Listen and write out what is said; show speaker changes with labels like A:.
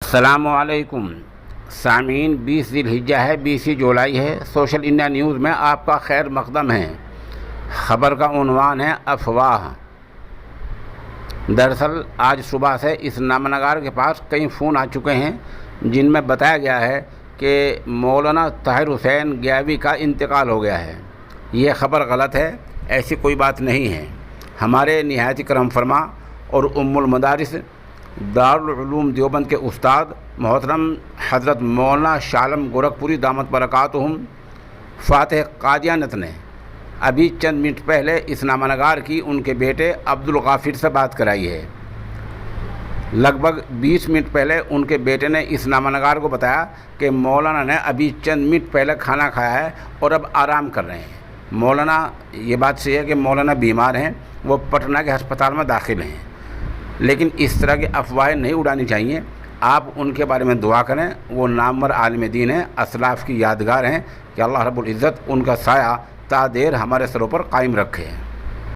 A: السلام علیکم سامعین، 20 ذی الحجہ ہے، 20 جولائی ہے۔ سوشل انڈیا نیوز میں آپ کا خیر مقدم ہے۔ خبر کا عنوان ہے افواہ۔ دراصل آج صبح سے اس نامہ نگار کے پاس کئی فون آ چکے ہیں جن میں بتایا گیا ہے کہ مولانا طاہر حسین گیاوی کا انتقال ہو گیا ہے۔ یہ خبر غلط ہے، ایسی کوئی بات نہیں ہے۔ ہمارے نہایت کرم فرما اور ام المدارس دارالعلوم دیوبند کے استاد محترم حضرت مولانا شاہ عالم گورکھپوری دامت برکاتہم فاتح قادیانیت نے ابھی چند منٹ پہلے اس نامہ نگار کی ان کے بیٹے عبدالغافر سے بات کرائی ہے۔ لگ بھگ 20 منٹ پہلے ان کے بیٹے نے اس نامہ نگار کو بتایا کہ مولانا نے ابھی چند منٹ پہلے کھانا کھایا ہے اور اب آرام کر رہے ہیں۔ مولانا، یہ بات صحیح ہے کہ مولانا بیمار ہیں، وہ پٹنہ کے ہسپتال میں داخل ہیں، لیکن اس طرح کی افواہیں نہیں اڑانی چاہیے۔ آپ ان کے بارے میں دعا کریں، وہ نامور عالم دین ہیں، اسلاف کی یادگار ہیں، کہ اللہ رب العزت ان کا سایہ تا دیر ہمارے سروں پر قائم رکھے۔